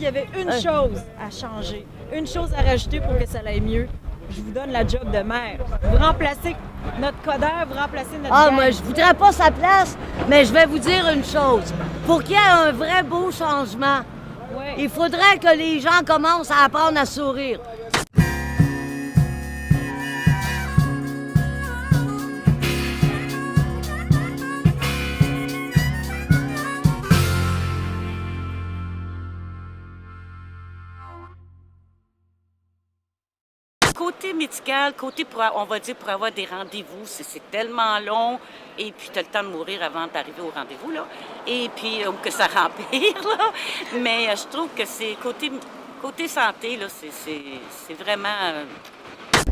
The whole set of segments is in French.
s'il y avait une chose à changer, une chose à rajouter pour que ça aille mieux, je vous donne la job de maire. Vous remplacez notre codeur, vous remplacez notre gang. Moi, je voudrais pas sa place, mais je vais vous dire une chose. Pour qu'il y ait un vrai beau changement, Ouais. il faudrait que les gens commencent à apprendre à sourire. Côté médical, on va dire pour avoir des rendez-vous, c'est tellement long. Et puis, tu as le temps de mourir avant d'arriver au rendez-vous, là. Et puis, ou que ça rempire, là. Mais je trouve que c'est côté santé, là, c'est vraiment...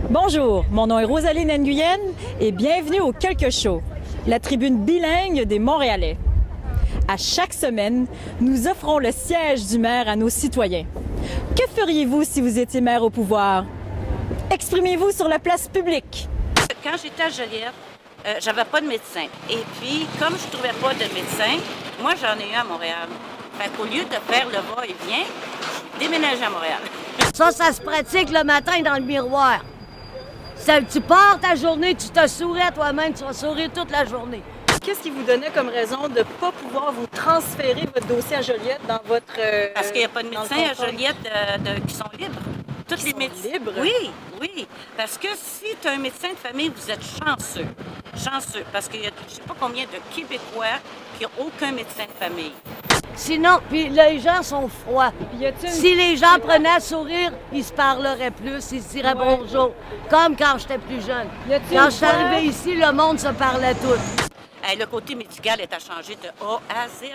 Bonjour, mon nom est Rosaline Nguyen et bienvenue au Quelque Show, la tribune bilingue des Montréalais. À chaque semaine, nous offrons le siège du maire à nos citoyens. Que feriez-vous si vous étiez maire au pouvoir? Exprimez-vous sur la place publique. Quand j'étais à Joliette, j'avais pas de médecin. Et puis, comme je trouvais pas de médecin, moi, j'en ai eu à Montréal. Fait qu'au lieu de faire le va-et-vient, j'ai déménagé à Montréal. Ça se pratique le matin dans le miroir. Tu pars ta journée, tu te souris à toi-même, tu vas sourire toute la journée. Qu'est-ce qui vous donnait comme raison de ne pas pouvoir vous transférer votre dossier à Joliette dans votre... Parce qu'il n'y a pas de dans le médecins à canton? Joliette qui sont libres. Tous les sont médecins. libres? Oui, oui. Parce que si tu as un médecin de famille, vous êtes chanceux. Chanceux. Parce qu'il y a je ne sais pas combien de Québécois qui n'ont aucun médecin de famille. Sinon, puis les gens sont froids. Y a-t-il une- Si les gens prenaient à sourire, ils se parleraient plus, ils se diraient bonjour. Comme quand j'étais plus jeune. Y a-t-il Quand une je suis fois- arrivée ici, le monde se parlait tout. Le côté médical est à changer de A à Z.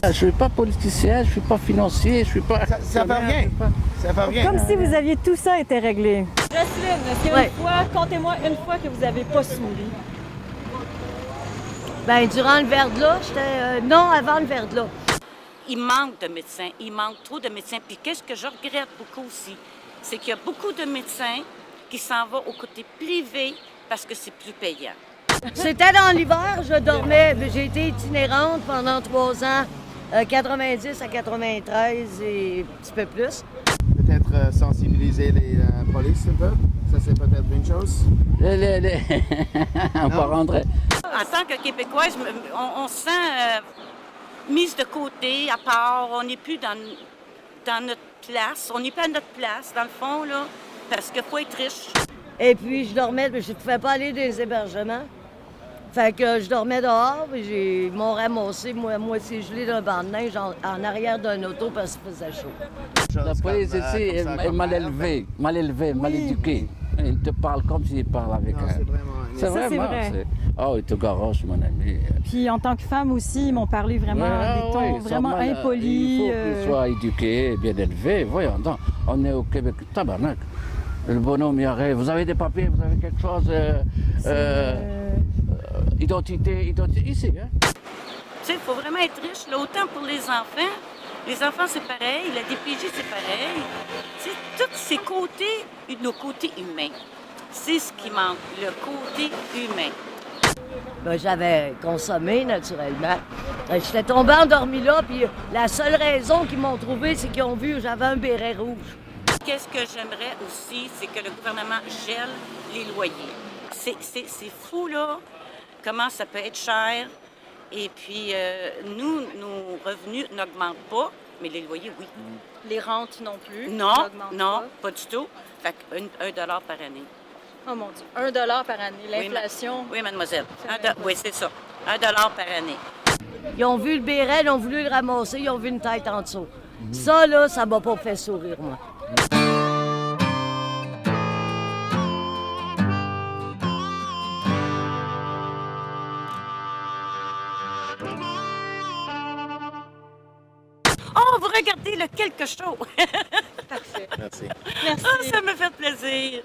Je suis pas politicien, je suis pas financier, je suis pas... Ça va rien. Ça va rien. Comme si vous aviez tout ça été réglé. Jocelyne, est-ce qu'il y a Ouais. une fois, comptez-moi une fois que vous n'avez pas souri? Bien, durant le verglas, j'étais... non, avant le verglas. Il manque de médecins, il manque trop de médecins. Puis qu'est-ce que je regrette beaucoup aussi, c'est qu'il y a beaucoup de médecins qui s'en vont au côté privé parce que c'est plus payant. C'était dans l'hiver, je dormais. J'ai été itinérante pendant 3 ans, 90 à 93 et un petit peu plus. Peut-être sensibiliser la police un peu. Ça, c'est peut-être une chose. On va rentrer. En tant que Québécoise, on se sent mise de côté, à part. On n'est plus dans notre place. On n'est pas à notre place, dans le fond, là, parce qu'il faut être riche. Et puis, je dormais, je ne pouvais pas aller dans les hébergements. Fait que je dormais dehors, puis ils m'ont ramassé, moitié gelé d'un banc de neige en arrière d'un auto parce qu'il faisait chaud. La police ici est mal élevée, mal éduquée. Il te parle comme s'il parle avec Non, un... c'est vraiment... C'est Ça, c'est vraiment, vrai. Oh, il te garoche, mon ami. Puis en tant que femme aussi, ils m'ont parlé vraiment des tons vraiment impolis. Il faut qu'il soit éduqué, bien élevé. Voyons donc, on est au Québec. Tabarnak. Le bonhomme y arrive. Vous avez des papiers, vous avez quelque chose... identité, ici, hein? Tu sais, il faut vraiment être riche. Là, autant pour les enfants. Les enfants, c'est pareil. La DPJ, c'est pareil. Tu sais, tous ces côtés, nos côtés humains, c'est ce qui manque, le côté humain. Ben, j'avais consommé, naturellement. J'étais tombée endormie là, puis la seule raison qu'ils m'ont trouvée, c'est qu'ils ont vu que j'avais un béret rouge. Qu'est-ce que j'aimerais aussi, c'est que le gouvernement gèle les loyers. C'est fou, là, comment ça peut être cher. Et puis, nos revenus n'augmentent pas, mais les loyers, oui. Les rentes non plus. Non, n'augmentent non, pas du tout. Fait que $1 par année. pas. Oh mon Dieu, $1 par année. L'inflation. Oui, mademoiselle. Ça Oui, c'est ça. $1 par année. Ils ont vu le béret, ils ont voulu le ramasser, ils ont vu une tête en dessous. Ça, là, ça m'a pas fait sourire, moi. Oh, vous regardez le quelque chose. Parfait. Merci. Merci. Ça me fait plaisir.